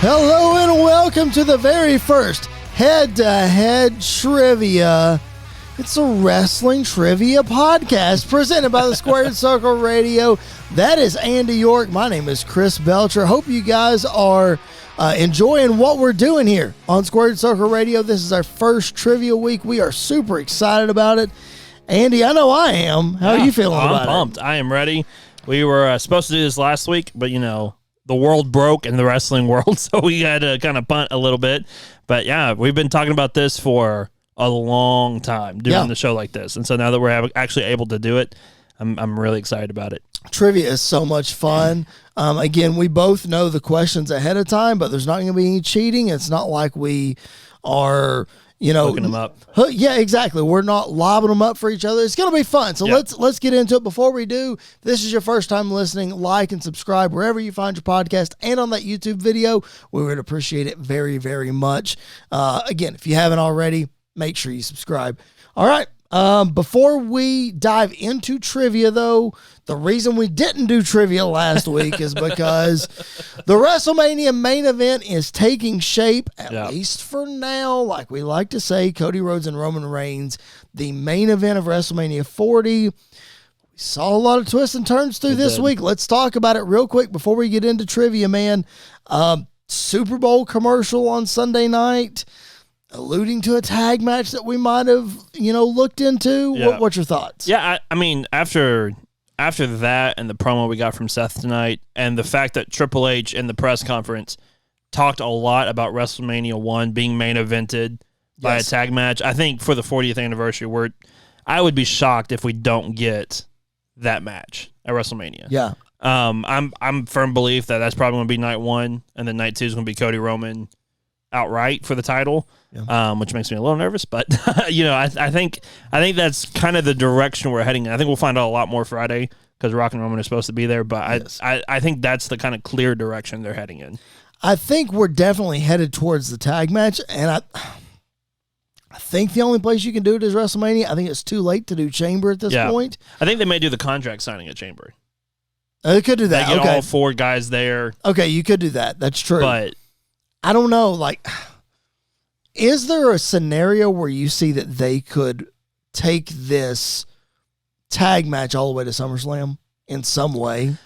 Hello and welcome to the very first head-to-head trivia. It's a wrestling trivia podcast presented by the Squared Circle Radio. That is Andy York. My name is Chris Belcher. Hope you guys are enjoying what we're doing here on Squared Circle Radio. This is our first trivia week. We are super excited about it. Andy, I know I am. How are you feeling about it? I'm pumped. I am ready. We were supposed to do this last week, but the world broke in the wrestling world, so we had to kind of punt a little bit. But yeah, we've been talking about this for a long time doing the show like this. And so now that we're actually able to do it, I'm really excited about it. Trivia is so much fun. Again, we both know the questions ahead of time, but there's not going to be any cheating. It's not like we are, hooking them up. Yeah, exactly. We're not lobbing them up for each other. It's going to be fun. So let's get into it. Before we do, if this is your first time listening, like and subscribe wherever you find your podcast and on that YouTube video. We would appreciate it very, very much. Again, if you haven't already, make sure you subscribe. All right. Before we dive into trivia, though, the reason we didn't do trivia last week is because the WrestleMania main event is taking shape, at least for now. Like we like to say, Cody Rhodes and Roman Reigns, the main event of WrestleMania 40. We saw a lot of twists and turns through this week. Let's talk about it real quick before we get into trivia, man. Super Bowl commercial on Sunday night, alluding to a tag match that we might have, looked into. Yeah. What's your thoughts? Yeah, I mean, after that and the promo we got from Seth tonight, and the fact that Triple H in the press conference talked a lot about WrestleMania 1 being main evented by a tag match, I think for the 40th anniversary, I would be shocked if we don't get that match at WrestleMania. Yeah. I'm firm belief that that's probably going to be night 1, and then night 2 is going to be Cody Roman outright for the title, which makes me a little nervous, but I think that's kind of the direction we're heading in. I think we'll find out a lot more Friday because Rock and Roman are supposed to be there, but I think that's the kind of clear direction they're heading in. I think we're definitely headed towards the tag match, and I think the only place you can do it is WrestleMania. I think it's too late to do Chamber at this point. I think they may do the contract signing at Chamber. They could do that. They get all 4 guys there. Okay, you could do that. That's true. But I don't know, is there a scenario where you see that they could take this tag match all the way to SummerSlam in some way?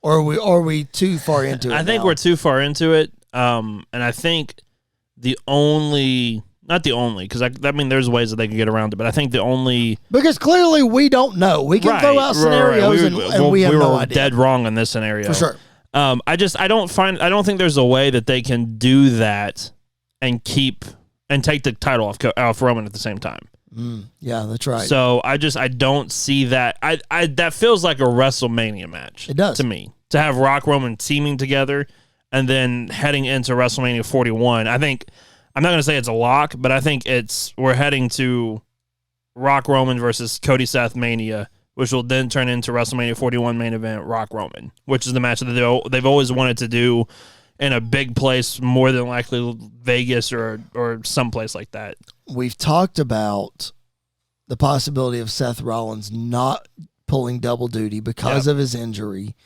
Or are we too far into it? I think we're too far into it. And I think not the only, because there's ways that they can get around it, but I think the only... Because clearly we don't know. We can throw out scenarios and we have no idea. We were dead wrong on this scenario. For sure. I don't think there's a way that they can do that and take the title off Roman at the same time. Yeah, that's right. So I don't see that. That feels like a WrestleMania match. It does to me, to have Rock Roman teaming together and then heading into WrestleMania 41. I think I'm not going to say it's a lock, but I think we're heading to Rock Roman versus Cody Seth Mania, which will then turn into WrestleMania 41 main event Rock Roman, which is the match that they've always wanted to do in a big place, more than likely Vegas or someplace like that. We've talked about the possibility of Seth Rollins not pulling double duty because of his injury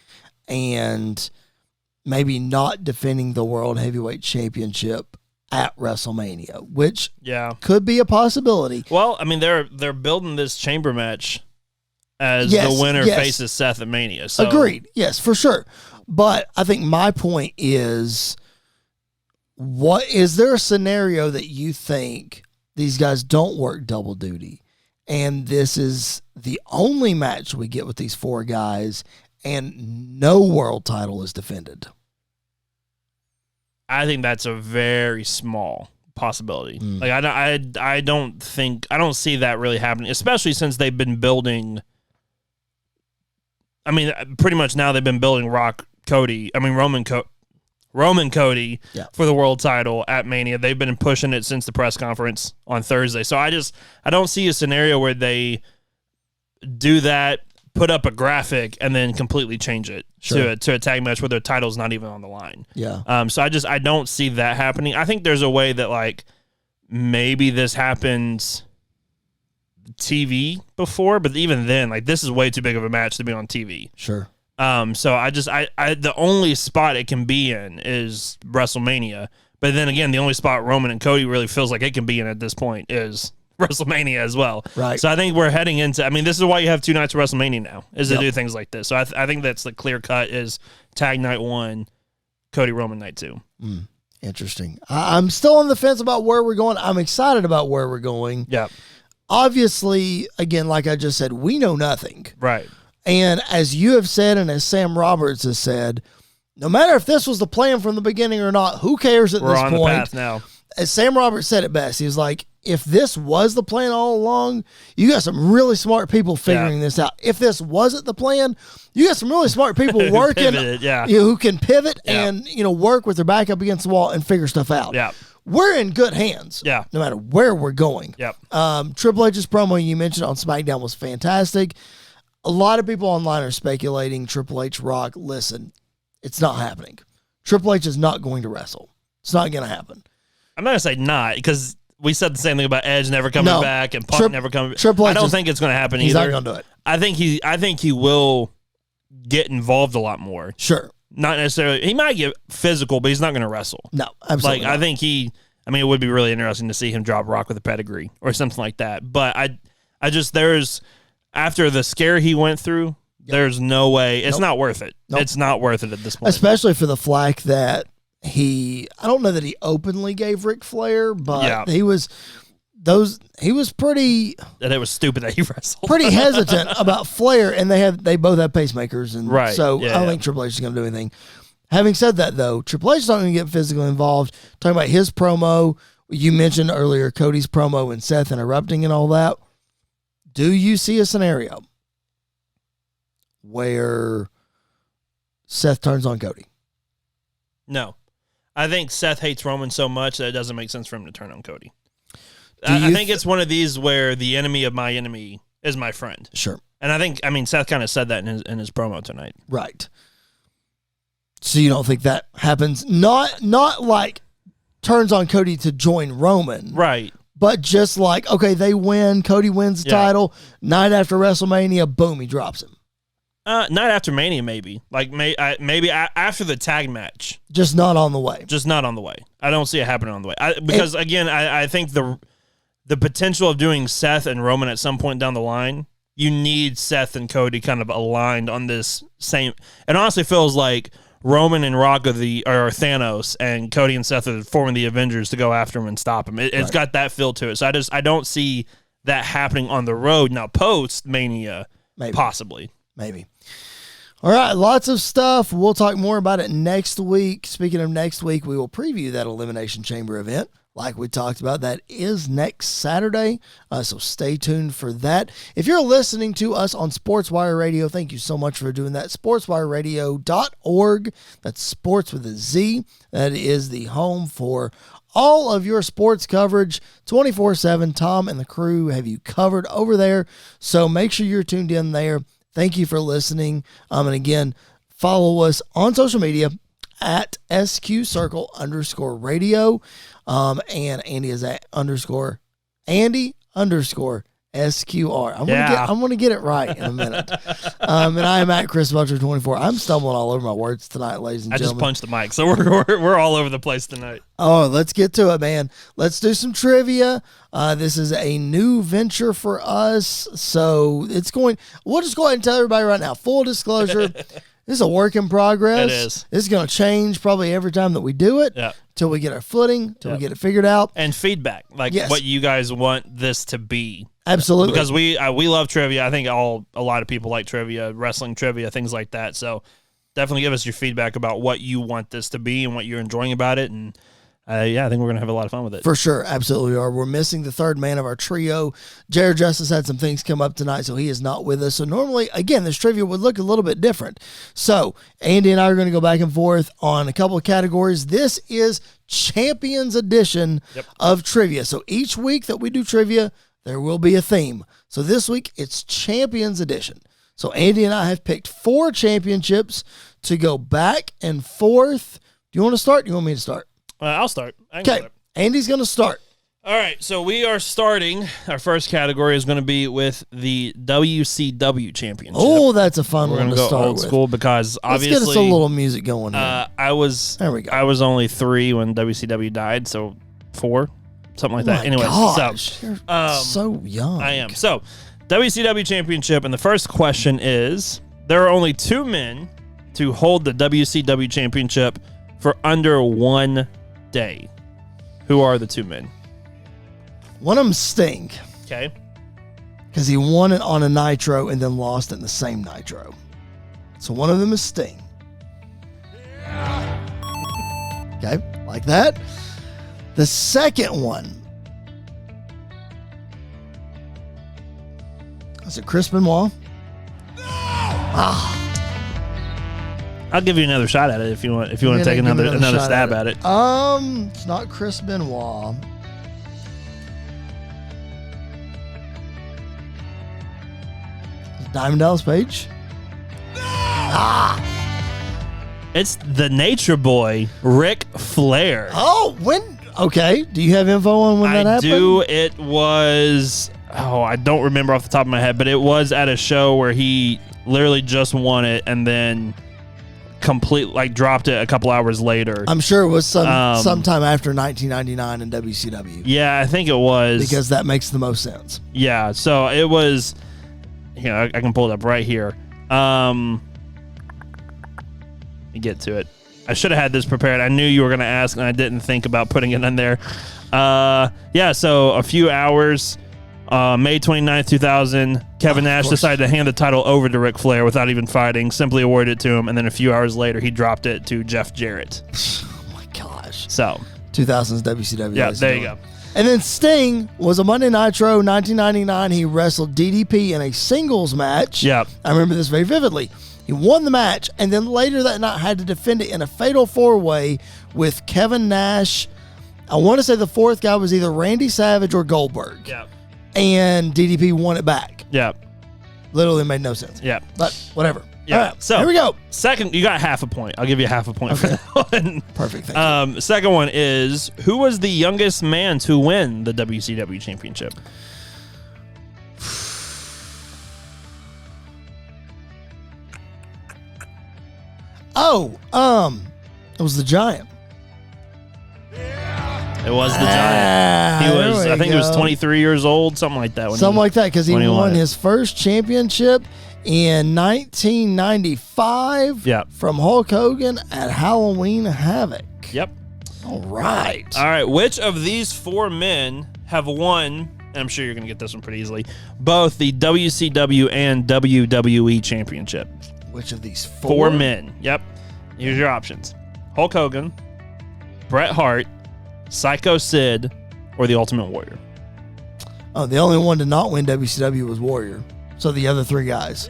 and maybe not defending the World Heavyweight Championship at WrestleMania, which could be a possibility. Well, I mean, they're building this Chamber match as the winner faces Seth at Mania. So. Agreed. Yes, for sure. But I think my point is, is there a scenario that you think these guys don't work double duty and this is the only match we get with these 4 guys and no world title is defended? I think that's a very small possibility. I don't see that really happening, especially since they've been building. I mean, pretty much now they've been building Roman Cody for the world title at Mania. They've been pushing it since the press conference on Thursday. So I don't see a scenario where they do that, put up a graphic, and then completely change it to a tag match where their title's not even on the line. Yeah. So I don't see that happening. I think there's a way that maybe this happens TV before, but even then, this is way too big of a match to be on TV. Sure. So I the only spot it can be in is WrestleMania. But then again, the only spot Roman and Cody really feels like it can be in at this point is WrestleMania as well. Right. So I think we're heading into, I mean, this is why you have 2 nights of WrestleMania now, is to do things like this. So I think that's the clear cut is tag night 1, Cody Roman night 2. Interesting. I'm still on the fence about where we're going. I'm excited about where we're going. Yeah. Obviously, again, like I just said, we know nothing. Right. And as you have said, and as Sam Roberts has said, no matter if this was the plan from the beginning or not, who cares at this point? We're on the path now. As Sam Roberts said it best, he was like, if this was the plan all along, you got some really smart people figuring this out. If this wasn't the plan, you got some really smart people working who can pivot and work with their back up against the wall and figure stuff out. Yeah. We're in good hands, no matter where we're going. Yep. Triple H's promo you mentioned on SmackDown was fantastic. A lot of people online are speculating Triple H Rock. Listen, it's not happening. Triple H is not going to wrestle. It's not going to happen. I'm not going to say not, because we said the same thing about Edge never coming back and Punk never coming back. Triple H I don't think it's going to happen either. He's not going to do it. I think he will get involved a lot more. Sure. Not necessarily. He might get physical, but he's not going to wrestle. No, absolutely not. I think it would be really interesting to see him drop Rock with a pedigree or something like that. But after the scare he went through, there's no way. It's not worth it. It's not worth it at this point. Especially for the flack that I don't know that he openly gave Ric Flair, but he was pretty. That it was stupid that he wrestled. Pretty hesitant about Flair, and they both have pacemakers, and so I don't think Triple H is going to do anything. Having said that, though, Triple H is not going to get physically involved. Talking about his promo, you mentioned earlier Cody's promo and Seth interrupting and all that. Do you see a scenario where Seth turns on Cody? No. I think Seth hates Roman so much that it doesn't make sense for him to turn on Cody. I think it's one of these where the enemy of my enemy is my friend. Sure. And I mean, Seth kind of said that in his promo tonight. Right. So you don't think that happens? Not like turns on Cody to join Roman. Right. But just like, okay, they win, Cody wins the title, night after WrestleMania, boom, he drops him. Night after Mania, maybe. Like, maybe after the tag match. Just not on the way. Just not on the way. I don't see it happening on the way. Because, again, I think the potential of doing Seth and Roman at some point down the line, you need Seth and Cody kind of aligned on this same. It honestly feels like Roman and Rock are Thanos, and Cody and Seth are forming the Avengers to go after him and stop him. It's got that feel to it. So I don't see that happening on the road. Now, post-Mania, possibly. Maybe. All right, lots of stuff. We'll talk more about it next week. Speaking of next week, we will preview that Elimination Chamber event. Like we talked about, that is next Saturday, so stay tuned for that. If you're listening to us on SportsWire Radio, thank you so much for doing that. SportsWireRadio.org. That's sports with a Z. That is the home for all of your sports coverage 24/7. Tom and the crew have you covered over there, so make sure you're tuned in there. Thank you for listening. And again, follow us on social media at SQCircle_radio. And Andy is at _Andy_SQR. I'm gonna get it right in a minute. And I am at Chris Belcher 24. I'm stumbling all over my words tonight, ladies and gentlemen. I just punched the mic, so we're all over the place tonight. Oh, let's get to it, man. Let's do some trivia. This is a new venture for us, so we'll just go ahead and tell everybody right now. Full disclosure. This is a work in progress. It is. This is going to change probably every time that we do it. Yeah. Till we get our footing, till we get it figured out. And feedback, what you guys want this to be. Absolutely. Because we love trivia. I think a lot of people like trivia, wrestling trivia, things like that. So definitely give us your feedback about what you want this to be and what you're enjoying about it. And I think we're going to have a lot of fun with it. For sure. Absolutely are. We're missing the third man of our trio. Jared Justice had some things come up tonight, so he is not with us. So normally, again, this trivia would look a little bit different. So Andy and I are going to go back and forth on a couple of categories. This is Champions Edition of trivia. So each week that we do trivia, there will be a theme. So this week, it's Champions Edition. So Andy and I have picked 4 championships to go back and forth. Do you want to start? Do you want me to start? I'll start. Okay, Andy's going to start. All right, so we are starting. Our first category is going to be with the WCW Championship. Oh, that's a fun We're one going to to go start old with. school because obviously Let's get us a little music going here. There we go. I was only 3 when WCW died, so 4, something like that. Anyway, gosh, you're so young. I am. So, WCW Championship, and the first question is, there are only 2 men to hold the WCW Championship for under 1 day. Who are the 2 men? One of them Sting. Okay. Because he won it on a Nitro and then lost it in the same Nitro. So one of them is Sting. Okay, like that. The second one. Is it Chris Benoit? I'll give you another shot at it if you want. If you want to take another stab at it. It's not Chris Benoit. Diamond Dallas Page. It's the Nature Boy, Ric Flair. Oh, when? Okay. Do you have info on when that happened? I do. It was. Oh, I don't remember off the top of my head, but it was at a show where he literally just won it and then dropped it a couple hours later. I'm sure it was sometime after 1999 in WCW. Yeah, I think it was. Because that makes the most sense. Yeah, so it was. I can pull it up right here. Let me get to it. I should have had this prepared. I knew you were going to ask, and I didn't think about putting it in there. So a few hours, May 29th, 2000, Kevin Nash decided to hand the title over to Ric Flair without even fighting, simply awarded it to him, and then a few hours later, he dropped it to Jeff Jarrett. Oh, my gosh. So 2000's WCW. Yeah, there you go. And then Sting was a Monday Nitro, 1999. He wrestled DDP in a singles match. Yep. I remember this very vividly. He won the match, and then later that night had to defend it in a fatal 4-way with Kevin Nash. I want to say the fourth guy was either Randy Savage or Goldberg. Yeah. And DDP won it back. Yeah. Literally made no sense. Yeah. But whatever. Yeah. All right, so here we go. Second, you got half a point. I'll give you half a point for that one. Perfect. Thank you. Second one is, who was the youngest man to win the WCW Championship? It was the Giant. It was the Giant. He was, I think he was 23 years old, something like that. Something like that, because he won his first championship in 1995 from Hulk Hogan at Halloween Havoc. Yep. All right. All right. Which of these 4 men have won, and I'm sure you're going to get this one pretty easily, both the WCW and WWE Championship? Which of these 4 men? Yep. Here's your options. Hulk Hogan, Bret Hart, Psycho Sid, or the Ultimate Warrior? Oh, the only one to not win WCW was Warrior. So the other 3 guys.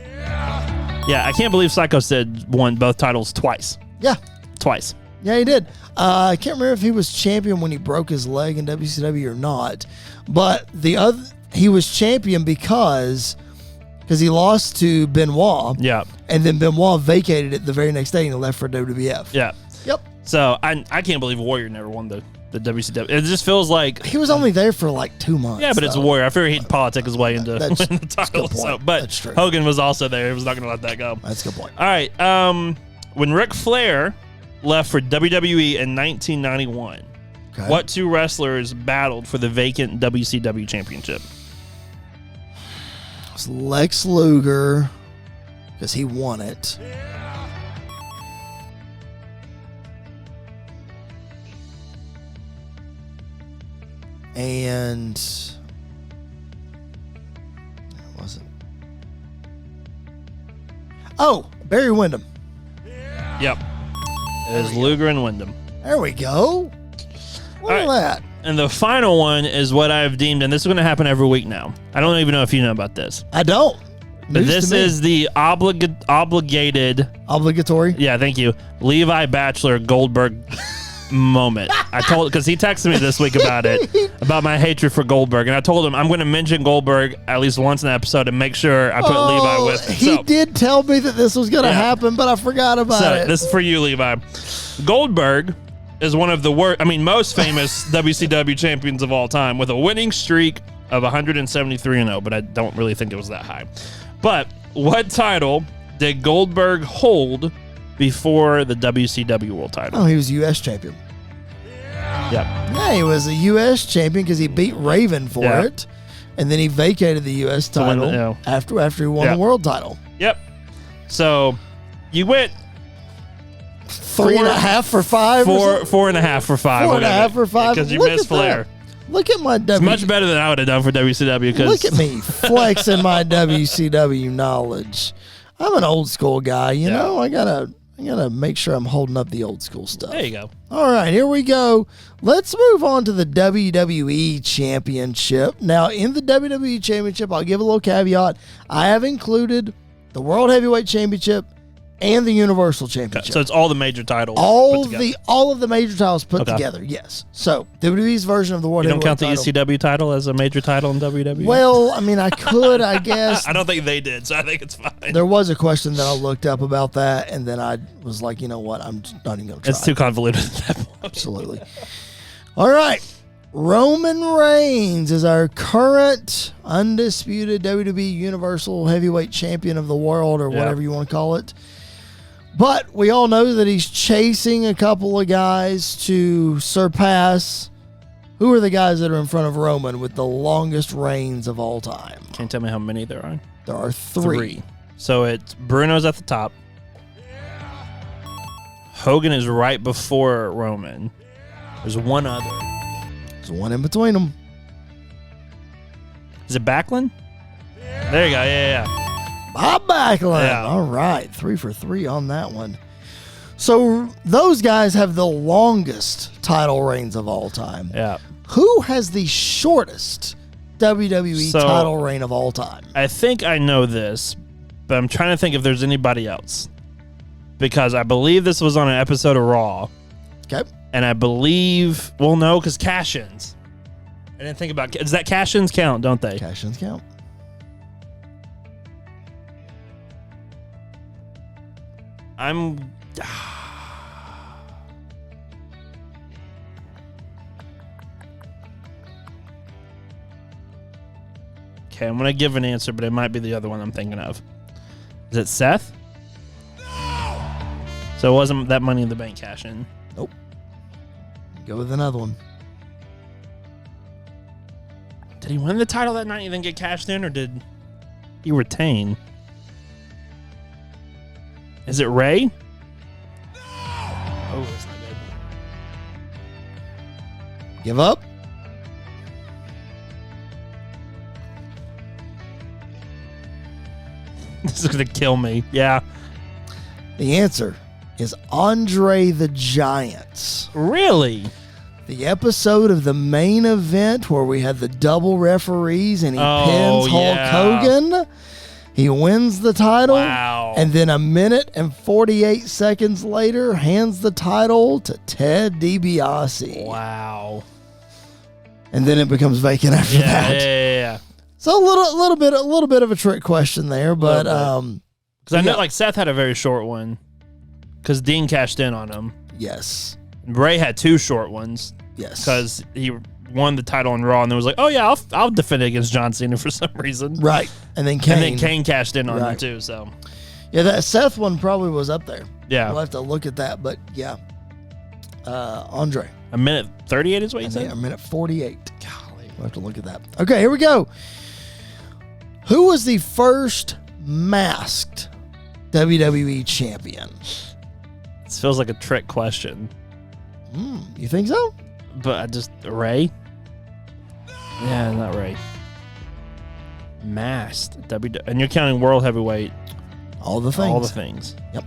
Yeah, I can't believe Psycho Sid won both titles twice. Yeah. Twice. Yeah, he did. I can't remember if he was champion when he broke his leg in WCW or not. But he was champion because he lost to Benoit. Yeah. And then Benoit vacated it the very next day and he left for WWF. Yeah. Yep. So I can't believe Warrior never won the WCW. It just feels like he was only there for like 2 months. Yeah, but it's a Warrior. I figured he'd politic his way into winning the title. But that's true. Hogan was also there. He was not going to let that go. That's a good point. All right. When Ric Flair left for WWE in 1991, what 2 wrestlers battled for the vacant WCW Championship? It was Lex Luger, because he won it. And where was it? Oh, Barry Windham. Yep. It is Luger and Windham. There we go. Look at that. And the final one is what I've deemed, and this is going to happen every week now. I don't even know if you know about this. I don't. But this is the obligatory. Yeah, thank you. Levi Bachelor Goldberg moment. I told, because he texted me this week about it, about my hatred for Goldberg, and I told him I'm going to mention Goldberg at least once in an episode and make sure I put Levi with him. He did tell me that this was going to happen, but I forgot about it. This is for you, Levi. Goldberg is one of the most famous WCW champions of all time with a winning streak of 173-0, but I don't really think it was that high. But what title did Goldberg hold before the WCW World title? Oh, he was U.S. champion. Yep. Yeah, he was a U.S. champion because he beat Raven for it, and then he vacated the U.S. title after he won the world title. Yep. So you went 3.5 for 5. 4.5 for 5. 4.5 for 5 because you missed Flair. Look at my It's much better than I would have done for WCW. Look at me flexing my WCW knowledge. I'm an old school guy, you know. I gotta make sure I'm holding up the old school stuff. There you go. All right, here we go. Let's move on to the WWE Championship. Now, in the WWE Championship, I'll give a little caveat. I have included the World Heavyweight Championship and the Universal Championship. So it's all the major titles. All of the major titles put together. Yes. So WWE's version of the World Heavyweight title. You don't count the ECW title as a major title in WWE? Well, I mean, I could, I guess. I don't think they did, so I think it's fine. There was a question that I looked up about that, and then I was like, you know what? I'm just not even going to try. It's too convoluted at that point. Absolutely. All right. Roman Reigns is our current undisputed WWE Universal Heavyweight Champion of the world, or whatever you want to call it. But we all know that he's chasing a couple of guys to surpass. Who are the guys that are in front of Roman with the longest reigns of all time? Can't tell me how many there are. There are 3. So it's Bruno's at the top. Hogan is right before Roman. There's one other. There's one in between them. Is it Backlund? There you go. Yeah. Bob Backlund. Yeah. All right. 3 for 3 on that one. So those guys have the longest title reigns of all time. Yeah. Who has the shortest WWE title reign of all time? I think I know this, but I'm trying to think if there's anybody else. Because I believe this was on an episode of Raw. Okay. And I believe, well, no, because cash-ins. I didn't think about, does that cash-ins count, don't they? Cash-ins count. I'm okay, I'm going to give an answer, but it might be the other one I'm thinking of. Is it Seth? No! So it wasn't that Money in the Bank cash-in. Nope. Go with another one. Did he win the title that night and then get cashed in, or did he retain? Is it Ray? No! Oh, that's not good. Give up? This is going to kill me. Yeah. The answer is Andre the Giant. Really? The episode of the main event where we had the double referees and he pins Hulk Hogan. He wins the title. Wow. And then a minute and 48 seconds later hands the title to Ted DiBiase. Wow. And then it becomes vacant after that. Yeah. So a little bit of a trick question there, but because I know like Seth had a very short one because Dean cashed in on him. Yes. Ray had 2 short ones. Yes. Because he won the title in Raw and then was like, oh yeah, I'll defend it against John Cena for some reason. Right. And then Kane cashed in on him too. So yeah, that Seth one probably was up there. Yeah. We'll have to look at that, but yeah. Andre. A minute 38 is what you said? A minute 48. Golly. We'll have to look at that. Okay, here we go. Who was the first masked WWE champion? This feels like a trick question. You think so? But Ray? Yeah, not Ray. Masked. And you're counting World Heavyweight. All the things. All the things. Yep.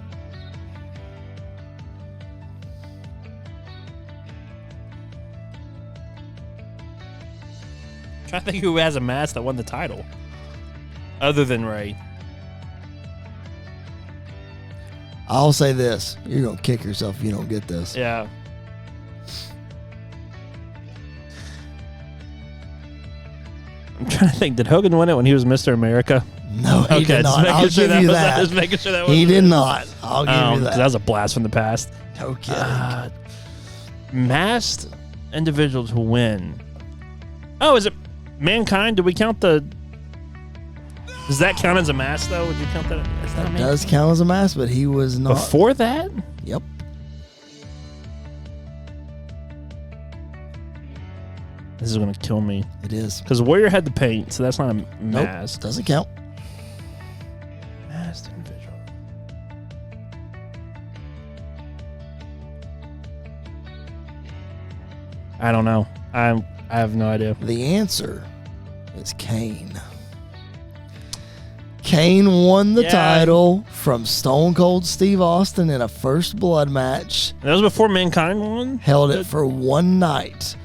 I'm trying to think who has a mask that won the title. Other than Ray. I'll say this. You're going to kick yourself if you don't get this. Yeah. I'm trying to think. Did Hogan win it when he was Mr. America? No, he did not. I'll give you that. Just making sure that he did not. I'll give you that. That was a blast from the past. No kidding. masked individual to win. Oh, is it Mankind? Do we count the... Does that count as a mask, though? Would you count that? Is that It does count as a mask, but he was not. Before that? Yep. This is going to kill me. It is. Because Warrior had the paint, so that's not a mask. Nope, doesn't count. Masked individual. I don't know. I have no idea. The answer is Kane. Kane won the title from Stone Cold Steve Austin in a first blood match. That was before Mankind won? Held it for one night.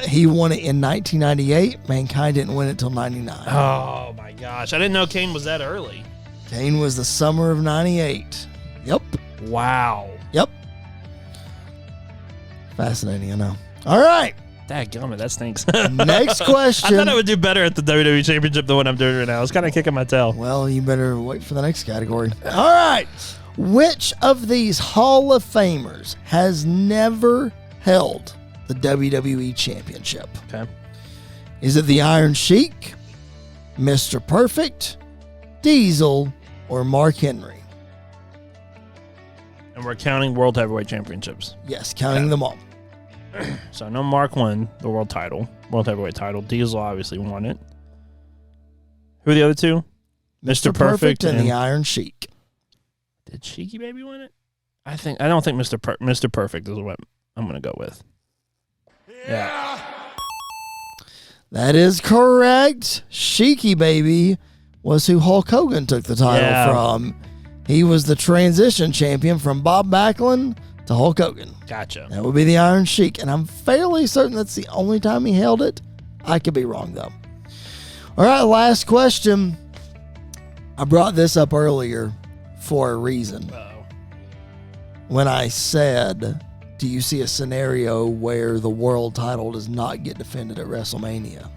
He won it in 1998. Mankind didn't win it till 99. Oh, my gosh. I didn't know Kane was that early. Kane was the summer of 98. Yep. Wow. Yep. Fascinating, I know. All right. Dadgummit, that stinks. Next question. I thought I would do better at the WWE Championship than what I'm doing right now. I was kind of kicking my tail. Well, you better wait for the next category. All right. Which of these Hall of Famers has never held the WWE Championship? Okay. Is it the Iron Sheik, Mr. Perfect, Diesel, or Mark Henry? And we're counting World Heavyweight Championships. Yes, counting them all. So I know Mark won the World Heavyweight title. Diesel obviously won it. Who are the other two? Mr. Perfect and the Iron Sheik. Did Sheiky Baby win it? I don't think Mr. Perfect is what I'm going to go with. Yeah. That is correct. Sheiky Baby was who Hulk Hogan took the title from. He was the transition champion from Bob Backlund to Hulk Hogan. Gotcha. That would be the Iron Sheik, and I'm fairly certain that's the only time he held it. I could be wrong, though. All right, last question. I brought this up earlier for a reason. Uh-oh. When I said, do you see a scenario where the world title does not get defended at WrestleMania?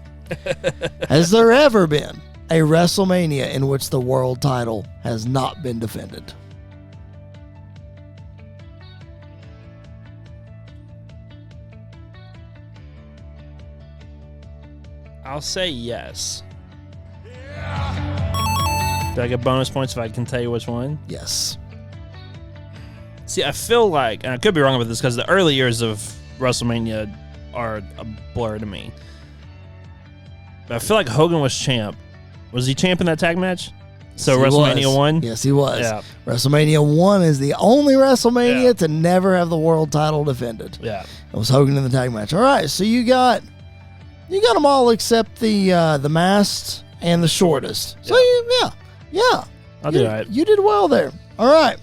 Has there ever been a WrestleMania in which the world title has not been defended? I'll say yes. Do I get bonus points if I can tell you which one? Yes. See, I feel like, and I could be wrong about this because the early years of WrestleMania are a blur to me. But I feel like Hogan was champ. Was he champ in that tag match? So Yes, WrestleMania 1? Yes, he was. Yeah. WrestleMania 1 is the only WrestleMania to never have the world title defended. Yeah. It was Hogan in the tag match. All right, so you got them all except the masked and the shortest. So yeah. I'll do that. You did well there. All right.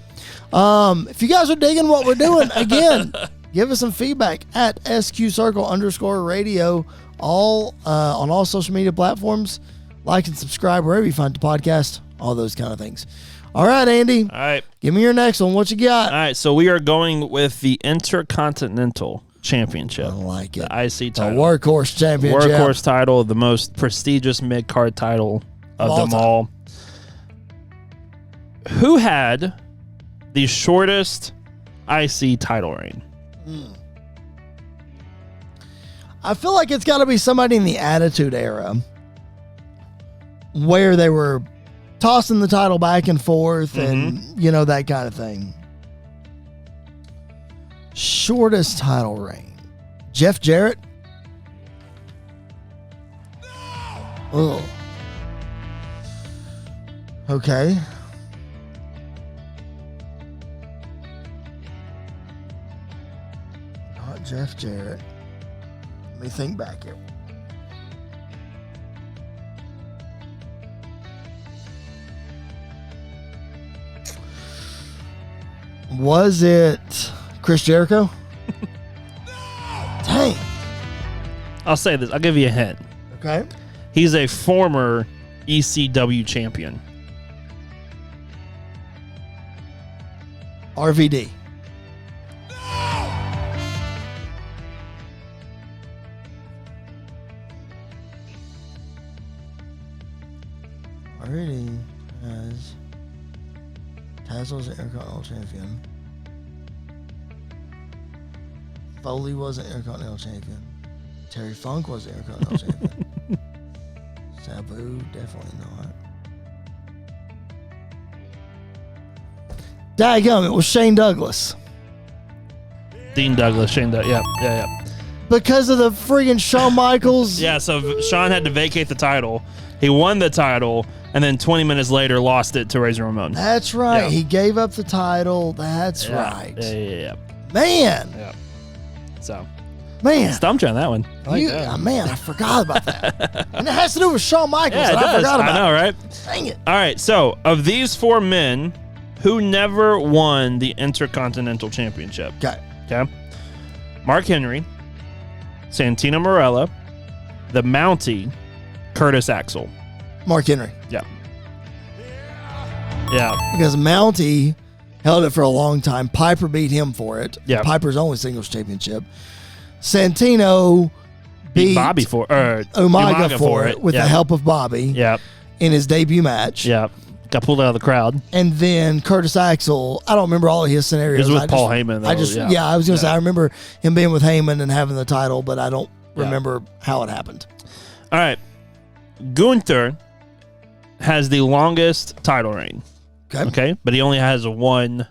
If you guys are digging what we're doing, again, give us some feedback at SQCircle_radio, all on all social media platforms. Like and subscribe wherever you find the podcast, all those kind of things. All right, Andy. All right. Give me your next one. What you got? All right, so we are going with the Intercontinental Championship. I like it. The IC The title. Workhorse Championship. Workhorse title, the most prestigious mid-card title of them all. Who had the shortest IC title reign? I feel like it's got to be somebody in the Attitude Era where they were tossing the title back and forth and, that kind of thing. Shortest title reign. Jeff Jarrett? Oh. Okay. Not Jeff Jarrett. Let me think back here. Was it Chris Jericho? Dang. I'll say this. I'll give you a hint. Okay. He's a former ECW champion. RVD. Already has Tazos Intercontinental Champion. Foley was an Intercontinental Champion. Terry Funk was the Intercontinental Champion. Sabu, definitely not. Daggum, it was Shane Douglas. Dean Douglas, Shane Douglas. Yeah. Because of the friggin' Shawn Michaels. Yeah, so Shawn had to vacate the title. He won the title, and then 20 minutes later lost it to Razor Ramon. That's right. Yeah. He gave up the title. That's right. Yeah. Man. Yeah. So, man. stumped you on that one. Man, I forgot about that. And it has to do with Shawn Michaels. Yeah, it and I does. forgot about I know, it. right? Dang it. All right, so of these 4 men, who never won the Intercontinental Championship? Okay. Mark Henry, Santino Marella, the Mountie, Curtis Axel. Mark Henry. Yeah. Because Mountie held it for a long time. Piper beat him for it. Yeah. Piper's only singles championship. Santino beat Bobby for Umaga for it with the help of Bobby. Yeah. In his debut match. Yeah. Got pulled out of the crowd. And then Curtis Axel, I don't remember all of his scenarios. He was with Paul Heyman, though. I was going to say, I remember him being with Heyman and having the title, but I don't remember how it happened. All right. Gunther has the longest title reign. Okay. But he only has one.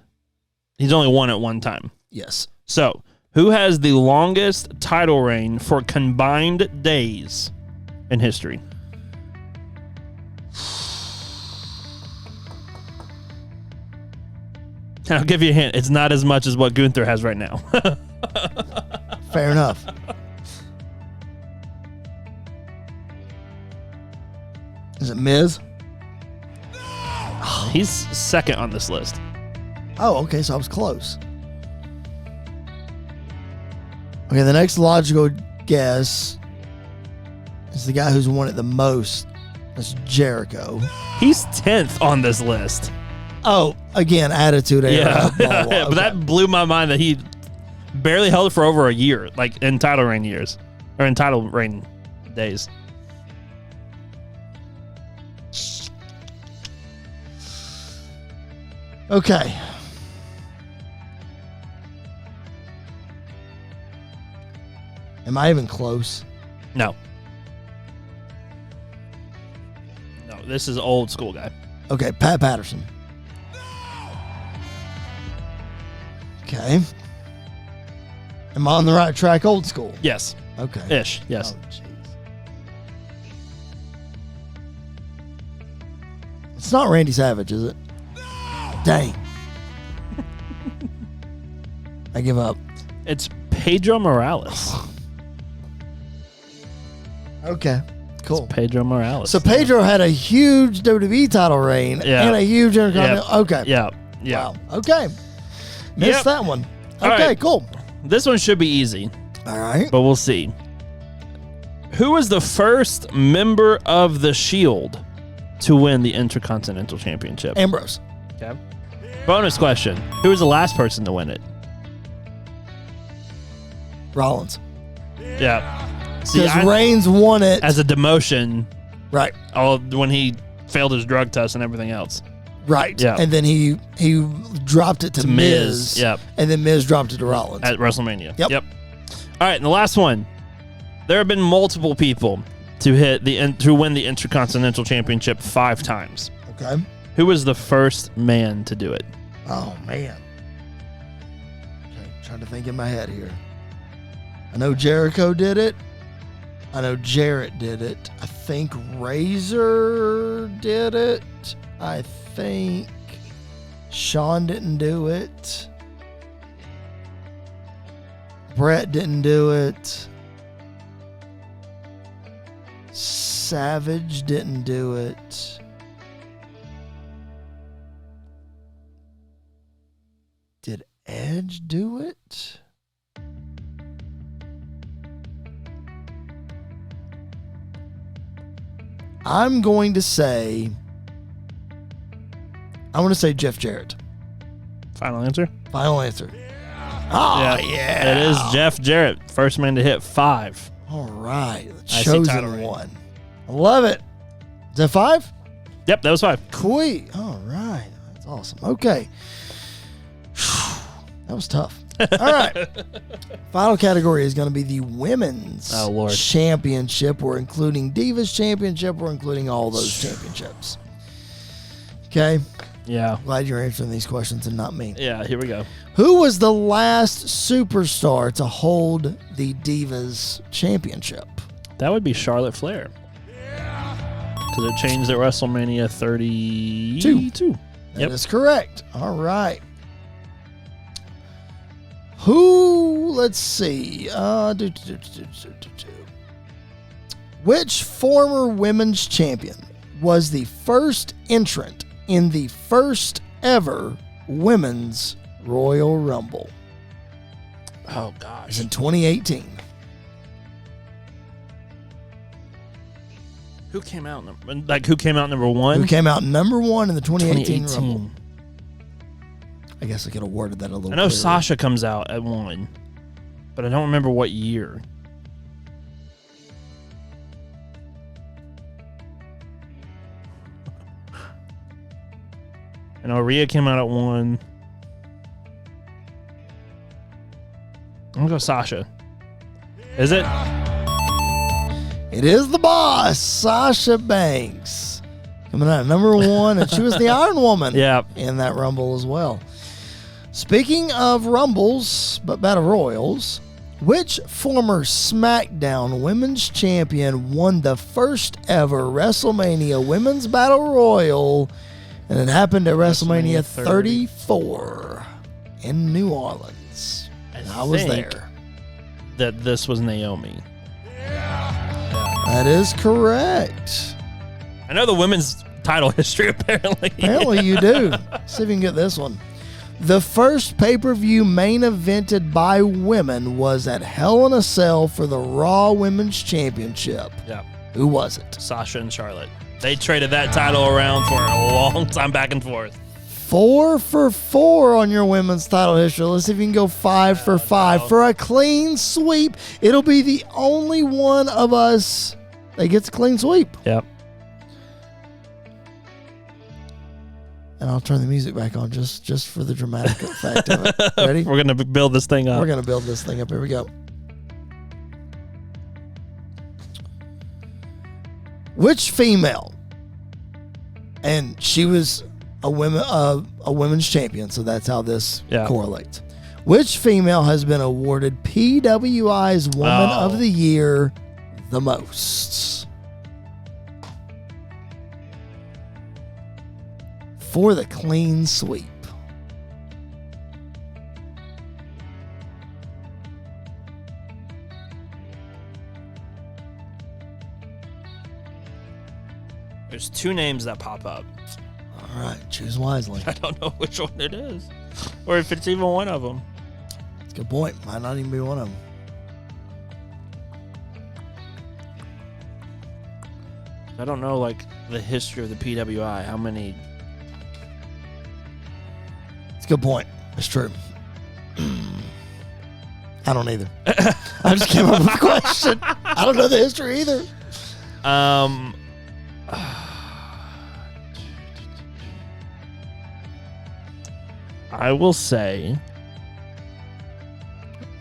He's only won at one time. Yes. So, who has the longest title reign for combined days in history? I'll give you a hint. It's not as much as what Gunther has right now. Fair enough. Is it Miz? He's second on this list. Oh, okay, so I was close. Okay, the next logical guess is the guy who's won it the most. That's Jericho. He's 10th on this list. Oh, again, attitude era. Yeah. Blah, blah, But that blew my mind that he barely held it for over a year, like in title reign years, or in title reign days. Okay. Am I even close? No. No, this is old school guy. Okay, Pat Patterson. Okay. Am I on the right track, old school? Yes. Okay. Ish, yes. Oh, jeez. It's not Randy Savage, is it? Dang. I give up. It's Pedro Morales. Okay. Cool. It's Pedro Morales. So Pedro had a huge WWE title reign and a huge Intercontinental. Yep. Okay. Yeah. Wow. Okay. Missed that one. Okay, right. cool. This one should be easy. All right. But we'll see. Who was the first member of the Shield to win the Intercontinental Championship? Ambrose. Okay. Bonus question. Who was the last person to win it? Rollins. Yeah. Because Reigns won it. As a demotion. Right. When he failed his drug test and everything else. Right. Yeah. And then he dropped it to Miz. Yep. And then Miz dropped it to Rollins. At WrestleMania. Yep. All right, and the last one. There have been multiple people to win the Intercontinental Championship 5 times. Okay. Who was the first man to do it? Oh, man. Okay, trying to think in my head here. I know Jericho did it. I know Jarrett did it. I think Razor did it. I think Shawn didn't do it. Brett didn't do it. Savage didn't do it. Did Edge do it? I'm going to say Jeff Jarrett. Final answer? Final answer. Oh, yeah. It is Jeff Jarrett, first man to hit 5. All right. The IC chosen title one. I love it. Is that 5? Yep, that was 5. Cool. All right. That's awesome. Okay. That was tough. All right. Final category is going to be the women's championship. We're including Divas Championship. We're including all those championships. Okay. Yeah. Glad you're answering these questions and not me. Yeah, here we go. Who was the last superstar to hold the Divas Championship? That would be Charlotte Flair. Because it changed at WrestleMania 32. That is correct. All right. Who, let's see. Which former women's champion was the first entrant in the first ever women's Royal Rumble? Oh, gosh. It was in 2018. Who came out number one? Who came out number one in the 2018 Rumble? I guess I could have worded that a little. I know clearer. Sasha comes out at one, but I don't remember what year. I know Rhea came out at one. I'm gonna go Sasha. Is it? It is the boss, Sasha Banks, coming out at number one, and she was the Iron Woman in that Rumble as well. Speaking of Rumbles, but Battle Royals, which former SmackDown Women's Champion won the first ever WrestleMania Women's Battle Royal, and it happened at WrestleMania 34 in New Orleans? And I was there. That this was Naomi. That is correct. I know the women's title history, apparently. Apparently you do. See if you can get this one. The first pay-per-view main evented by women was at Hell in a Cell for the Raw Women's Championship. Yeah. Who was it? Sasha and Charlotte. They traded that title around for a long time, back and forth. 4 for 4 on your women's title history. Let's see if you can go 5 for 5 for a clean sweep. It'll be the only one of us that gets a clean sweep. Yep. And I'll turn the music back on just for the dramatic effect of it. Ready? We're going to build this thing up. We're going to build this thing up. Here we go. Which female, and she was a women's champion, so that's how this correlates. Which female has been awarded PWI's Woman of the Year the most? For the clean sweep. There's two names that pop up. All right, choose wisely. I don't know which one it is, or if it's even one of them. That's a good point. Might not even be one of them. I don't know, like, the history of the PWI. How many? It's a good point. It's true. I don't either. I just came up with a question. I don't know the history either. I will say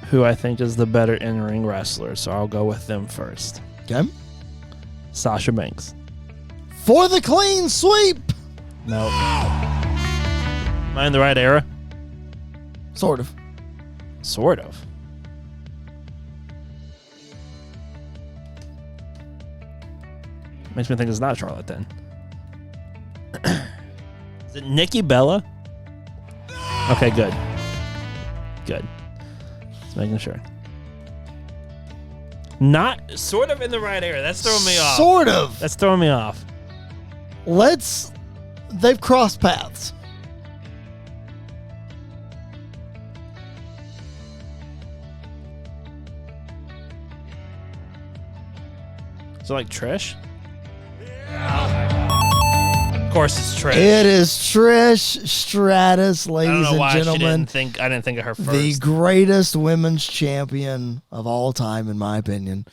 who I think is the better in-ring wrestler, so I'll go with them first. Okay. Sasha Banks. For the clean sweep. No. Am I in the right era? Sort of. Sort of. Makes me think it's not Charlotte then. Is it Nikki Bella? Okay, good. Good. Just making sure. Not sort of in the right era. That's throwing me off. Sort of. That's throwing me off. They've crossed paths. So like Trish? Of course it's Trish. It is Trish Stratus, ladies and gentlemen. I didn't think of her first. The greatest women's champion of all time, in my opinion.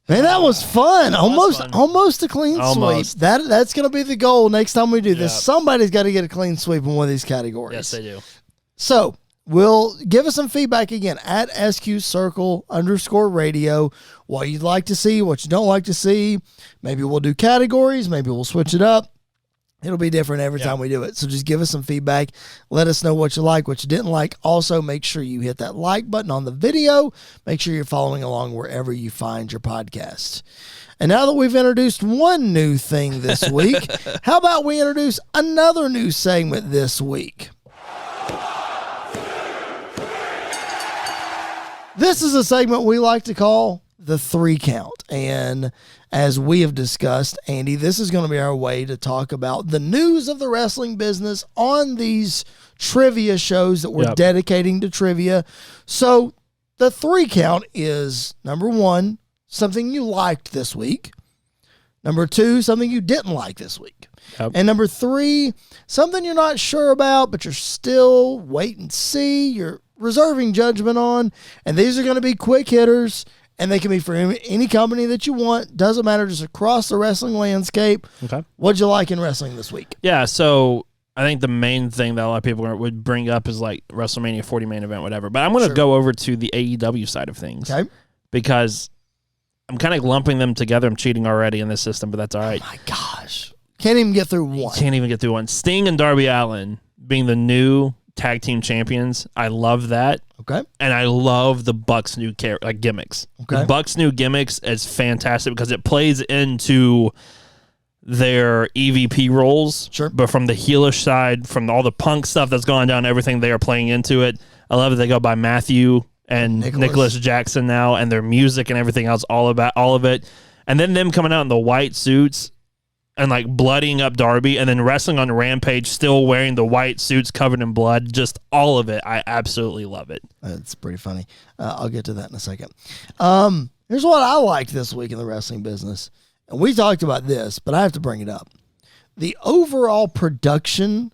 Man, that was fun. Almost a clean sweep. That's going to be the goal next time we do this. Somebody's got to get a clean sweep in one of these categories. Yes, they do. So We'll give us some feedback again at SQ_radio. What you'd like to see, what you don't like to see. Maybe we'll do categories. Maybe we'll switch it up. It'll be different every time we do it. So just give us some feedback. Let us know what you like, what you didn't like. Also, make sure you hit that like button on the video. Make sure you're following along wherever you find your podcast. And now that we've introduced one new thing this week, how about we introduce another new segment this week? This is a segment we like to call the 3 count. And as we have discussed, Andy, this is going to be our way to talk about the news of the wrestling business on these trivia shows that we're dedicating to trivia. So the 3 count is, number 1, something you liked this week. Number 2, something you didn't like this week. And number 3, something you're not sure about, but you're still wait and see. You're reserving judgment on. And these are going to be quick hitters. And they can be for any company that you want. Doesn't matter, just across the wrestling landscape. Okay. What'd you like in wrestling this week? Yeah, so I think the main thing that a lot of people would bring up is like WrestleMania 40 main event, whatever. But I'm going to go over to the AEW side of things. Okay. Because I'm kind of lumping them together. I'm cheating already in this system, but that's all right. Oh, my gosh. Can't even get through one. Can't even get through one. Sting and Darby Allin being the new tag team champions. I love that. Okay. And I love the Bucks' new gimmicks. Okay. The Bucks' new gimmicks is fantastic because it plays into their EVP roles. Sure. But from the heelish side, from all the punk stuff that's going down, everything they are playing into it. I love that they go by Matthew and Nicholas Jackson now, and their music and everything else, all of it. And then them coming out in the white suits and like bloodying up Darby, and then wrestling on Rampage, still wearing the white suits covered in blood. Just all of it. I absolutely love it. It's pretty funny. I'll get to that in a second. Here's what I liked this week in the wrestling business. And we talked about this, but I have to bring it up. The overall production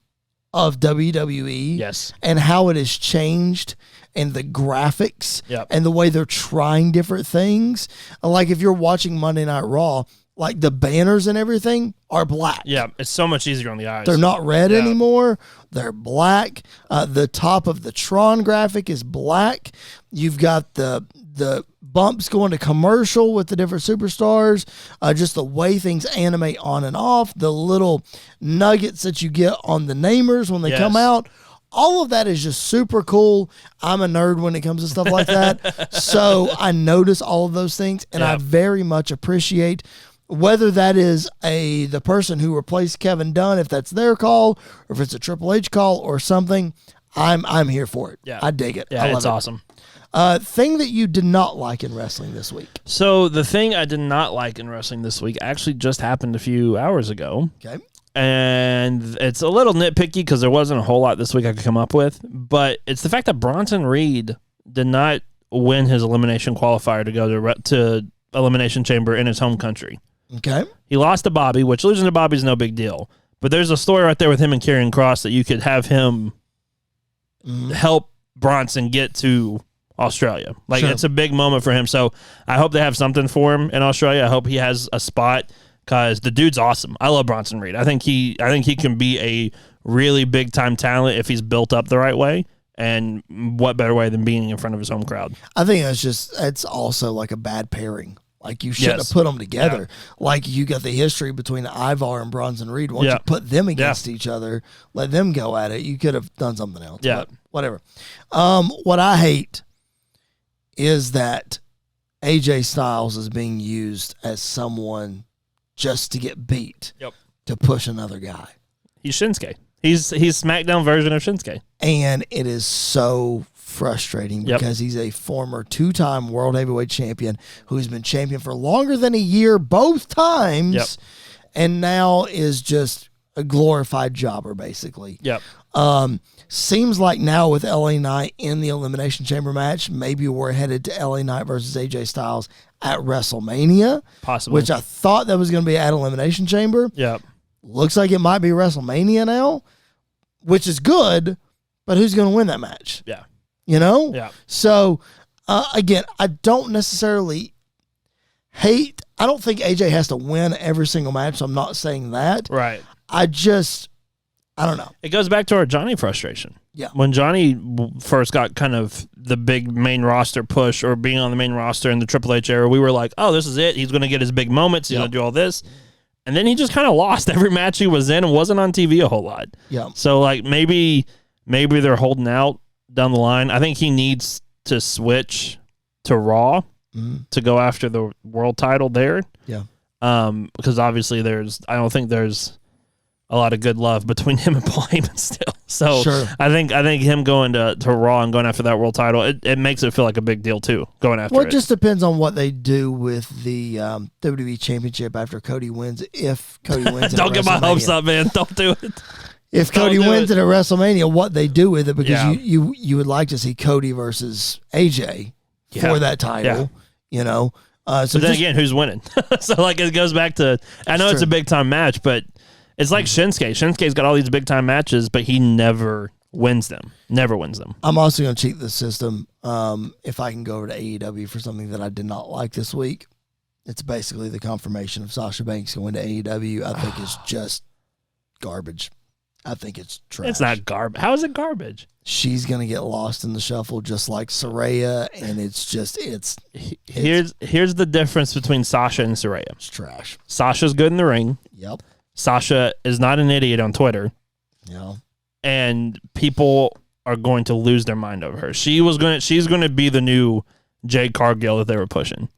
of WWE and how it has changed, and the graphics and the way they're trying different things. Like if you're watching Monday Night Raw, like the banners and everything are black. Yeah, it's so much easier on the eyes. They're not red anymore. They're black. The top of the Tron graphic is black. You've got the bumps going to commercial with the different superstars. Just the way things animate on and off. The little nuggets that you get on the namers when they come out. All of that is just super cool. I'm a nerd when it comes to stuff like that. So I notice all of those things, and I very much appreciate whether that is the person who replaced Kevin Dunn, if that's their call, or if it's a Triple H call or something. I'm here for it. Yeah. I dig it. Yeah, it's awesome. Thing that you did not like in wrestling this week. So the thing I did not like in wrestling this week actually just happened a few hours ago. Okay. And it's a little nitpicky because there wasn't a whole lot this week I could come up with, but it's the fact that Bronson Reed did not win his elimination qualifier to go to Elimination Chamber in his home country. Okay. He lost to Bobby, which losing to Bobby is no big deal. But there's a story right there with him and Karrion Kross that you could have him help Bronson get to Australia. Like, it's a big moment for him. So I hope they have something for him in Australia. I hope he has a spot because the dude's awesome. I love Bronson Reed. I think he can be a really big time talent if he's built up the right way. And what better way than being in front of his home crowd? I think it's also like a bad pairing. Like, you shouldn't have put them together. Yeah. Like, you got the history between Ivar and Bronson Reed. Once you put them against each other, let them go at it, you could have done something else. Yeah. But whatever. What I hate is that AJ Styles is being used as someone just to get beat to push another guy. He's Shinsuke. He's SmackDown version of Shinsuke. And it is so frustrating because he's a former 2-time World Heavyweight Champion who's been champion for longer than a year both times and now is just a glorified jobber, basically. Seems like now with LA Knight in the Elimination Chamber match, maybe we're headed to LA Knight versus AJ Styles at WrestleMania. Possibly. Which I thought that was going to be at Elimination Chamber. Looks like it might be WrestleMania now, which is good, but who's going to win that match? You know? So, again, I don't necessarily hate. I don't think AJ has to win every single match, so I'm not saying that. Right. I don't know. It goes back to our Johnny frustration. Yeah. When Johnny first got kind of the big main roster push or being on the main roster in the Triple H era, we were like, oh, this is it. He's going to get his big moments. He's going to do all this. And then he just kind of lost every match he was in and wasn't on TV a whole lot. Yeah. So, like, maybe they're holding out down the line. I think he needs to switch to Raw to go after the world title there. Yeah. Because obviously I don't think there's a lot of good love between him and Paul Heyman still. So I think him going to Raw and going after that world title, it makes it feel like a big deal too, going after it. Well, it just depends on what they do with the WWE Championship after Cody wins. If Cody wins Don't get my hopes up, man. Don't do it. If Cody wins it at WrestleMania, what they do with it, because you would like to see Cody versus AJ for that title, you know. So but then again, who's winning? So, like, it goes back to, I know it's a big-time match, but it's like Shinsuke. Shinsuke's got all these big-time matches, but he never wins them. Never wins them. I'm also going to cheat the system. If I can go over to AEW for something that I did not like this week, it's basically the confirmation of Sasha Banks going to AEW. I think it's just garbage. I think it's trash. It's not garbage. How is it garbage? She's going to get lost in the shuffle just like Saraya, and here's the difference between Sasha and Saraya. It's trash. Sasha's good in the ring. Yep. Sasha is not an idiot on Twitter. Yeah. And people are going to lose their mind over her. She's going to be the new Jade Cargill that they were pushing.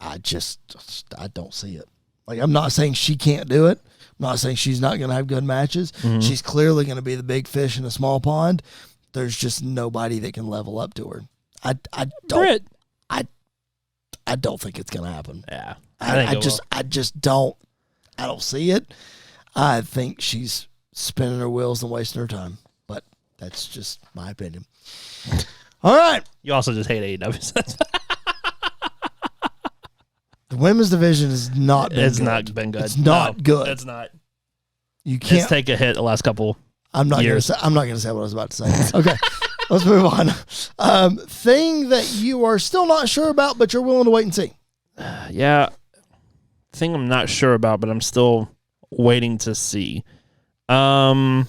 I don't see it. Like, I'm not saying she can't do it. I'm not saying she's not going to have good matches. Mm-hmm. She's clearly going to be the big fish in a small pond. There's just nobody that can level up to her. I don't think it's going to happen. Yeah. I just don't see it. I think she's spinning her wheels and wasting her time. But that's just my opinion. All right. You also just hate AEW. The women's division has not been good. It's not been good. It's not good. It's not. You can't take a hit the last couple years. I'm not going to say what I was about to say. Okay. Let's move on. Thing that you are still not sure about, but you're willing to wait and see. Yeah. Thing I'm not sure about, but I'm still waiting to see. I'll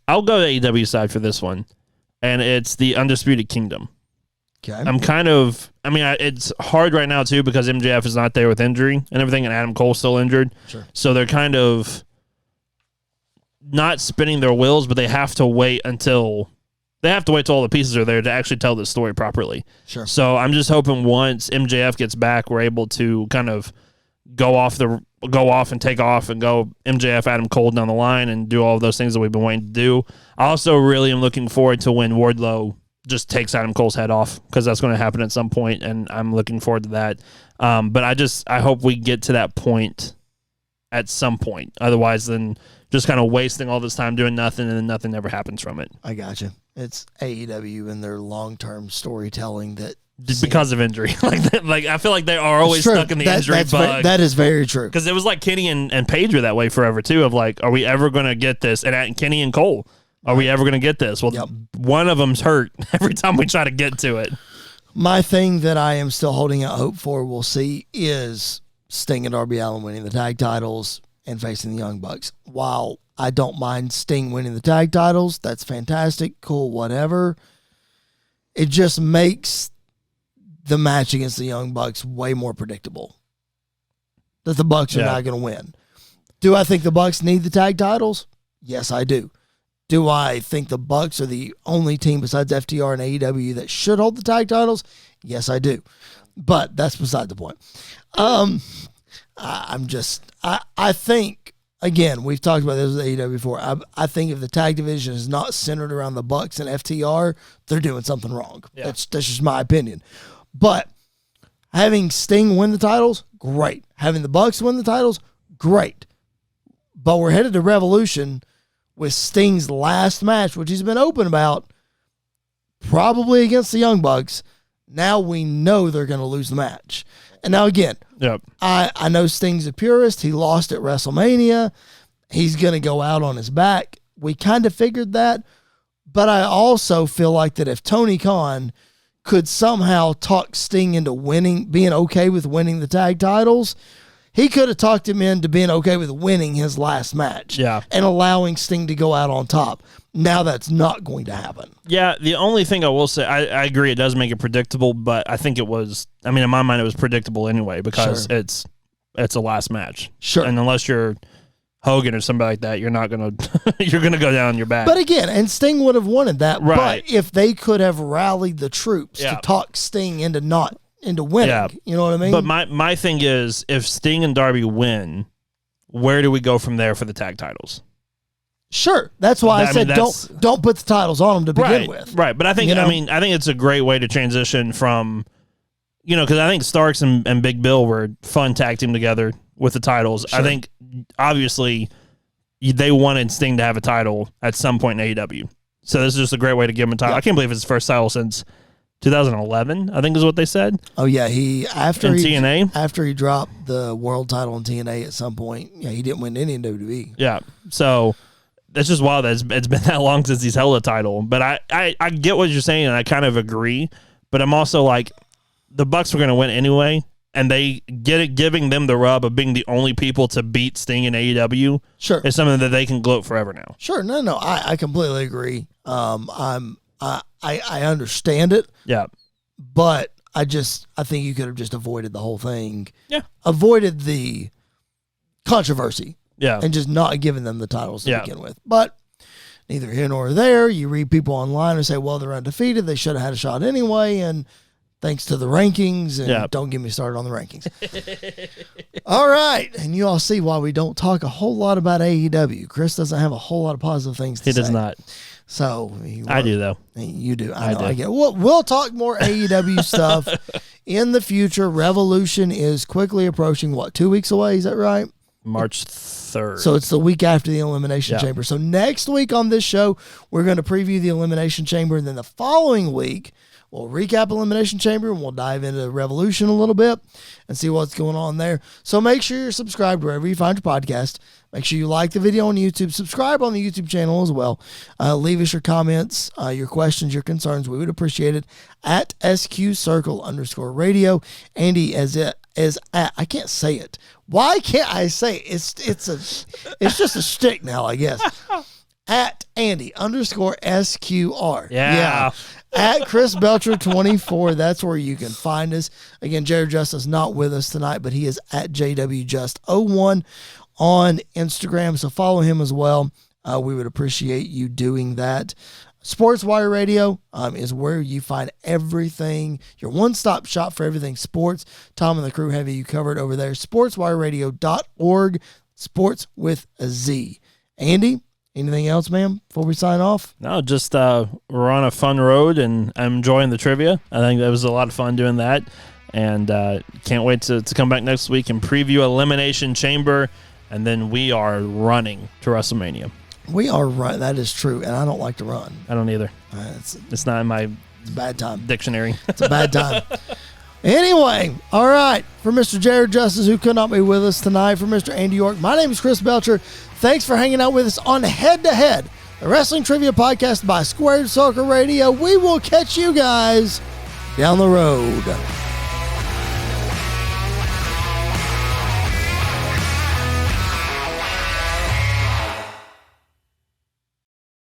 go to AEW side for this one, and it's the Undisputed Kingdom. Okay. It's hard right now, too, because MJF is not there with injury and everything, and Adam Cole's still injured. Sure. So they're kind of not spinning their wheels, but they have to wait till all the pieces are there to actually tell the story properly. Sure. So I'm just hoping once MJF gets back, we're able to kind of go off and take off and go MJF, Adam Cole down the line and do all of those things that we've been waiting to do. I also really am looking forward to when Wardlow just takes Adam Cole's head off, because that's going to happen at some point, and I'm looking forward to that. But I hope we get to that point at some point. Otherwise, then just kind of wasting all this time doing nothing, and then nothing ever happens from it. I gotcha. It's AEW and their long-term storytelling that because of injury. like I feel like they are always stuck in the injury bug. That is very true. Because it was like Kenny and Paige were that way forever too. Of like, are we ever going to get this? And Kenny and Cole. Are we ever going to get this? Well, one of them's hurt every time we try to get to it. My thing that I am still holding out hope for, we'll see, is Sting and Darby Allin winning the tag titles and facing the Young Bucks. While I don't mind Sting winning the tag titles, that's fantastic, cool, whatever. It just makes the match against the Young Bucks way more predictable. That the Bucks are not going to win. Do I think the Bucks need the tag titles? Yes, I do. Do I think the Bucks are the only team besides FTR and AEW that should hold the tag titles? Yes, I do. But that's beside the point. I think, again, we've talked about this with AEW before. I think if the tag division is not centered around the Bucks and FTR, they're doing something wrong. Yeah. That's just my opinion. But having Sting win the titles, great. Having the Bucks win the titles, great. But we're headed to Revolution with Sting's last match, which he's been open about, probably against the Young Bucks. Now we know they're going to lose the match. And now again, I know Sting's a purist. He lost at WrestleMania. He's going to go out on his back. We kind of figured that. But I also feel like that if Tony Khan could somehow talk Sting into being okay with winning the tag titles, He could have talked him into being okay with winning his last match and allowing Sting to go out on top. Now that's not going to happen. Yeah, the only thing I will say, I agree, it does make it predictable, but I think it was, I mean, in my mind, it was predictable anyway because it's a last match. Sure. And unless you're Hogan or somebody like that, you're not going to, you're going to go down on your back. But again, and Sting would have wanted that. Right. But if they could have rallied the troops to talk Sting into winning, you know what I mean? But my thing is, if Sting and Darby win, where do we go from there for the tag titles? Sure, that's why I said don't put the titles on them to begin with. Right, but I think I think it's a great way to transition from, because I think Starks and Big Bill were fun tag team together with the titles. Sure. I think obviously they wanted Sting to have a title at some point in AEW, so this is just a great way to give him a title. I can't believe it's his first title since 2011, I think is what they said. Oh yeah, after TNA, he dropped the world title in TNA at some point. Yeah, he didn't win any in WWE. Yeah, so. That's just wild that it's been that long since he's held a title. But I get what you're saying, and I kind of agree. But I'm also like, the Bucks were going to win anyway, and they giving them the rub of being the only people to beat Sting in AEW. Sure, is something that they can gloat forever now. Sure, no, I completely agree. I understand it. Yeah, but I think you could have just avoided the whole thing. Yeah, avoided the controversy. Yeah. And just not giving them the titles to begin with. But neither here nor there. You read people online and say, well, they're undefeated. They should have had a shot anyway. And thanks to the rankings. And don't get me started on the rankings. All right. And you all see why we don't talk a whole lot about AEW. Chris doesn't have a whole lot of positive things to say. He does not. So I do, though. You do. I know. I get it. We'll talk more AEW stuff in the future. Revolution is quickly approaching, 2 weeks away? Is that right? March 3rd. So it's the week after the Elimination Chamber. So next week on this show, we're going to preview the Elimination Chamber. And then the following week, we'll recap Elimination Chamber and we'll dive into Revolution a little bit and see what's going on there. So make sure you're subscribed wherever you find your podcast. Make sure you like the video on YouTube. Subscribe on the YouTube channel as well. Leave us your comments, your questions, your concerns. We would appreciate it at SQ_radio. Andy is at, I can't say it. Why can't I say it? It's just a shtick now, I guess. At Andy_SQR. Yeah. At Chris Belcher 24. That's where you can find us. Again, Jared Justice not with us tonight, but he is at JWJust01 on Instagram. So follow him as well. We would appreciate you doing that. Sports Wire Radio is where you find everything, your one-stop shop for everything sports. Tom and the crew have you covered over there. SportsWireRadio.org, sports with a Z. Andy, anything else, ma'am, before we sign off? No, just we're on a fun road, and I'm enjoying the trivia. I think that was a lot of fun doing that, and can't wait to come back next week and preview Elimination Chamber, and then we are running to WrestleMania. We are right. That is true, and I don't like to run. I don't either. It's not in my bad time dictionary. It's a bad time. Anyway, all right. For Mr. Jared Justice, who could not be with us tonight, for Mr. Andy York, my name is Chris Belcher. Thanks for hanging out with us on Head to Head, the wrestling trivia podcast by Squared Soccer Radio. We will catch you guys down the road.